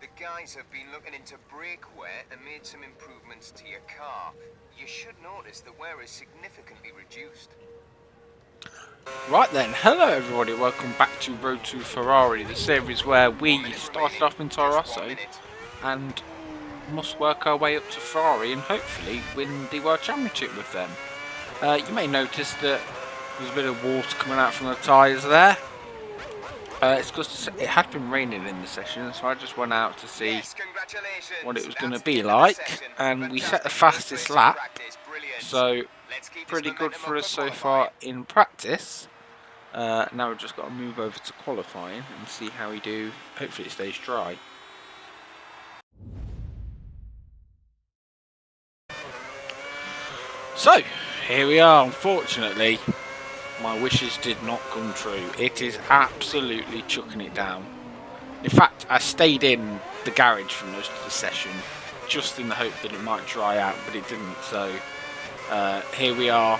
The guys have been looking into brake wear and made some improvements to your car. You should notice the wear is significantly reduced. Right then, hello everybody, welcome back to Road to Ferrari, the series where we started off in Toro Rosso and must work our way up to Ferrari and hopefully win the World Championship with them. You may notice that there's a bit of water coming out from the tyres there. It's because it had been raining in the session, so I just went out to see what it was going to be like, and we set the fastest lap, so pretty good for us so far in practice. Now we've just got to move over to qualifying and see how we do. Hopefully it stays dry. So, here we are. Unfortunately, my wishes did not come true. It is absolutely chucking it down. In fact, I stayed in the garage for most of the session, just in the hope that it might dry out, but it didn't. So, here we are,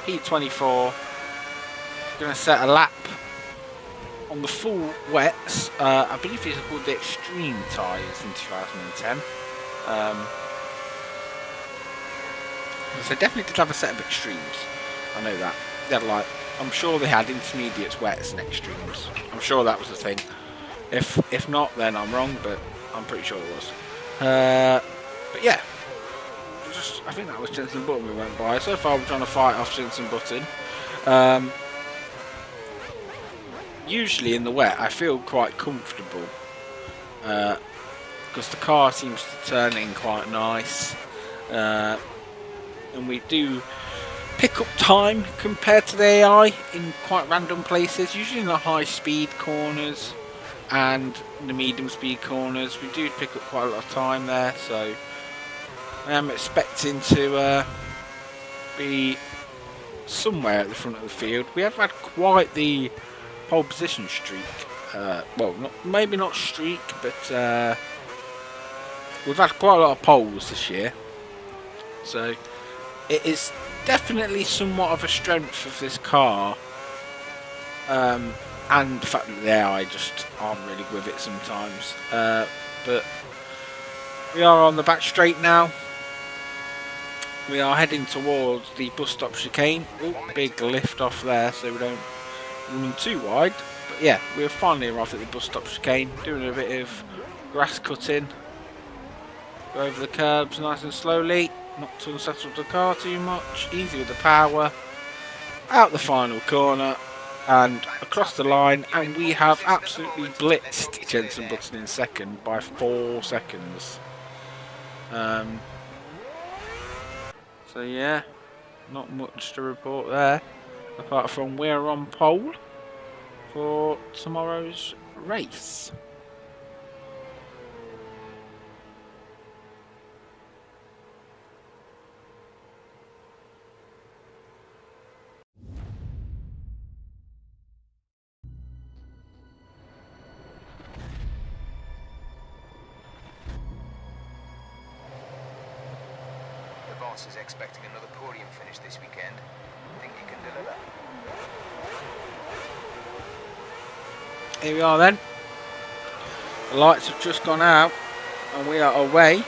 P24. Going to set a lap on the full wets. I believe these are called the Extreme tyres in 2010. So definitely did have a set of Extremes. I know that. They had I'm sure they had Intermediates, Wets and Extremes. I'm sure that was the thing. If not, then I'm wrong, but I'm pretty sure it was. But yeah, I think that was Jensen Button we went by. So far we're trying to fight off Jensen Button. Usually in the wet I feel quite comfortable because the car seems to turn in quite nice, and we do pick up time compared to the AI in quite random places, usually in the high speed corners and the medium speed corners. We do pick up quite a lot of time there, so I am expecting to be somewhere at the front of the field. We have had quite the pole position streak. Well, maybe not streak, but we've had quite a lot of poles this year. So it is definitely somewhat of a strength of this car. And the fact that the AI just aren't really with it sometimes. But we are on the back straight now. We are heading towards the bus stop chicane. Ooh, big lift off there, so we don't run too wide. But yeah, we're finally arrived at the bus stop chicane, doing a bit of grass cutting. Go over the curbs nice and slowly, not to unsettle the car too much. Easy with the power. Out the final corner and across the line, and we have absolutely blitzed Jensen Button in second by 4 seconds. So yeah, not much to report there, apart from we're on pole for tomorrow's race. Is expecting another podium finish this weekend. Think you can deliver? Here we are then. The lights have just gone out and we are away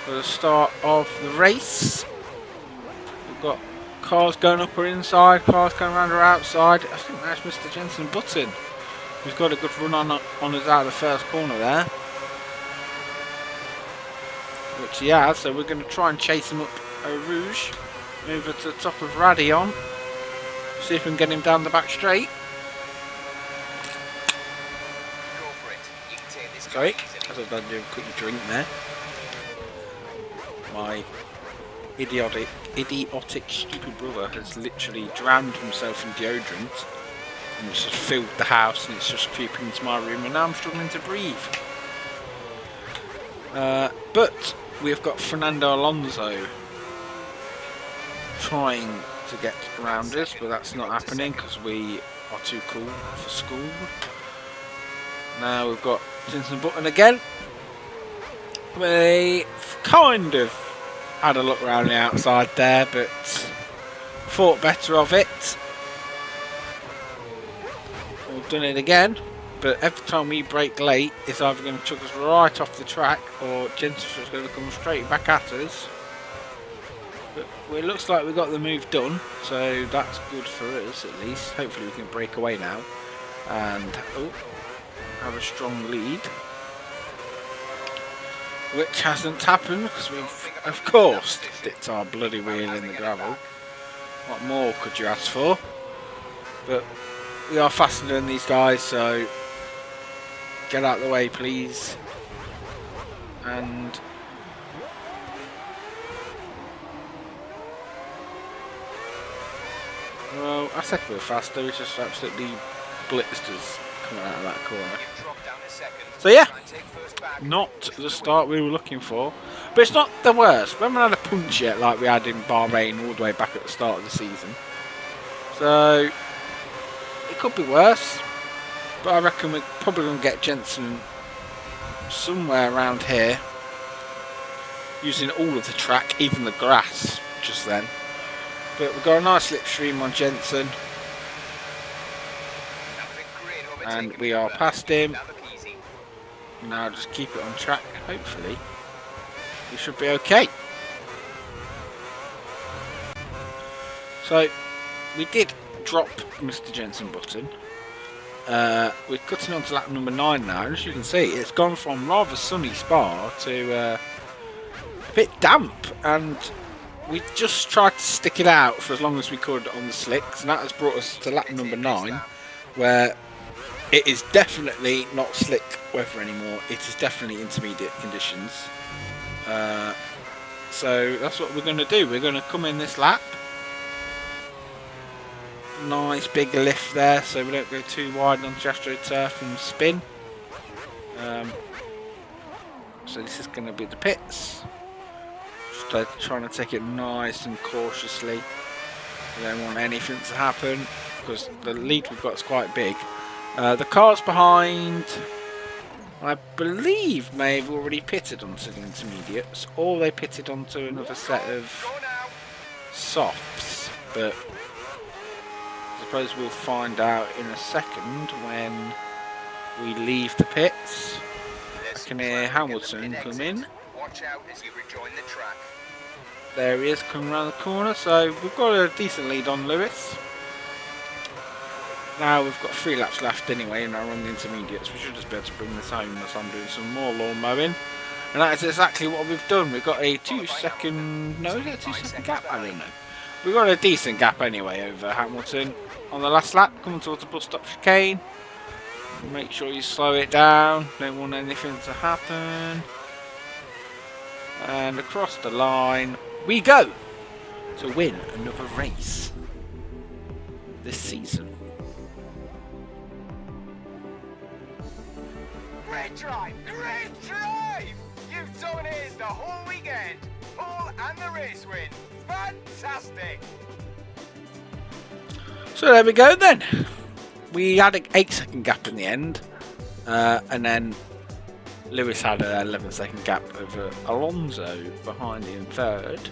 for the start of the race. We've got cars going up or inside, cars going around or outside. I think that's Mr. Jensen Button, who's got a good run on us out of the first corner there. Which he has, so we're going to try and chase him up Eau Rouge, over to the top of Radion, see if we can get him down the back straight. Go for it. You can take this. Sorry, as I've done doing a quick drink there. My idiotic, stupid brother has literally drowned himself in deodorant, and it's just filled the house, and it's just creeping into my room, and now I'm struggling to breathe. But we've got Fernando Alonso trying to get around us, but that's not happening because we are too cool for school. Now we've got Jensen Button again. We kind of had a look around the outside there, but thought better of it. We've done it again, but every time we brake late, it's either going to chuck us right off the track, or Jensen's going to come straight back at us. But it looks like we got the move done, so that's good for us at least. Hopefully we can break away now and have a strong lead. Which hasn't happened because we've, of course, dipped our bloody wheel in the gravel. What more could you ask for? But we are faster than these guys, so get out of the way, please. And well, I said we were faster. It's just absolutely blitzed us coming out of that corner. So yeah, not the start we were looking for, but it's not the worst. We haven't had a punch yet like we had in Bahrain all the way back at the start of the season. So it could be worse, but I reckon we're probably going to get Jensen somewhere around here, using all of the track, even the grass, just then. But we've got a nice slipstream on Jensen, and we are past him. Now just keep it on track, hopefully we should be okay. So we did drop Mr. Jensen Button. We're cutting on to lap number 9 now, and as you can see, it's gone from rather sunny Spa to a bit damp, and we just tried to stick it out for as long as we could on the slicks, and that has brought us to lap number 9, where it is definitely not slick weather anymore. It is definitely intermediate conditions. So that's what we're going to do. We're going to come in this lap. Nice big lift there, so we don't go too wide on the AstroTurf and spin. So this is going to be the pits. Just trying to take it nice and cautiously. We don't want anything to happen because the lead we've got is quite big. The cars behind, I believe, may have already pitted onto the intermediates, or they pitted onto another set of softs, but I suppose we'll find out in a second when we leave the pits. I can hear Hamilton come in. There he is, coming around the corner, so we've got a decent lead on Lewis. Now we've got 3 laps left anyway, and now we're on the intermediates. We should just be able to bring this home as I'm doing some more lawn mowing. And that is exactly what we've done. We've got a 2-second... No, is it a 2-second gap? I don't know. We've got a decent gap anyway over Hamilton. On the last lap, coming towards the bus stop chicane. Make sure you slow it down. Don't want anything to happen. And across the line we go to win another race this season. Great drive! Great drive! You've dominated the whole weekend! Pole and the race win! Fantastic! So there we go then. We had an 8-second gap in the end, and then Lewis had an 11-second gap over Alonso behind him in 3rd.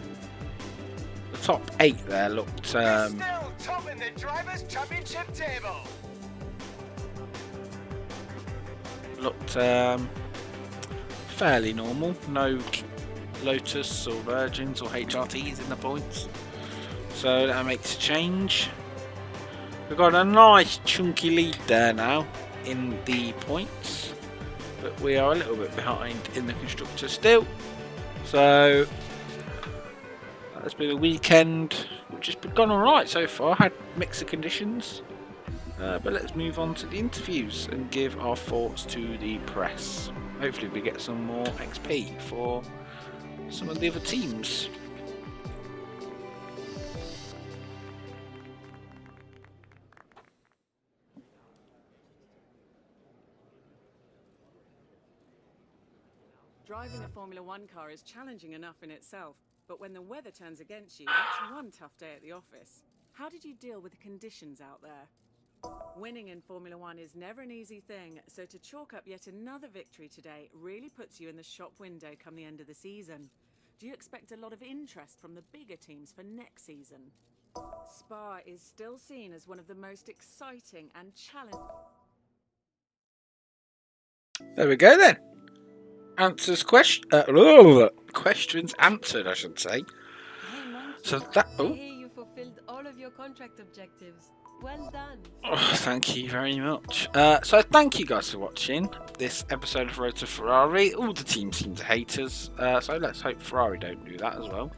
The top 8 there looked... Still topping the Drivers' Championship table! Looked fairly normal. No Lotus or Virgins or HRTs in the points. So that makes a change. We've got a nice chunky lead there now in the points, but we are a little bit behind in the constructors still. So that's been a weekend which has gone alright so far. Had mixed conditions, but let's move on to the interviews and give our thoughts to the press. Hopefully we get some more XP for some of the other teams. Driving a Formula One car is challenging enough in itself, but when the weather turns against you, that's one tough day at the office. How did you deal with the conditions out there? Winning in Formula One is never an easy thing, so to chalk up yet another victory today really puts you in the shop window come the end of the season. Do you expect a lot of interest from the bigger teams for next season? Spa is still seen as one of the most exciting and challenging There we go then. Questions answered, I should say. Hey, Monkey. So that. Oh, Hey, you fulfilled all of your contract objectives. Well done. oh, thank you very much. So thank you guys for watching this episode of Road to Ferrari. All the teams seem to hate us, so let's hope Ferrari don't do that as well.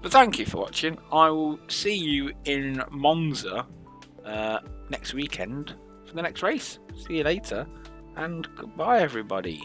But thank you for watching. I will see you in Monza next weekend for the next race. See you later, and goodbye, everybody.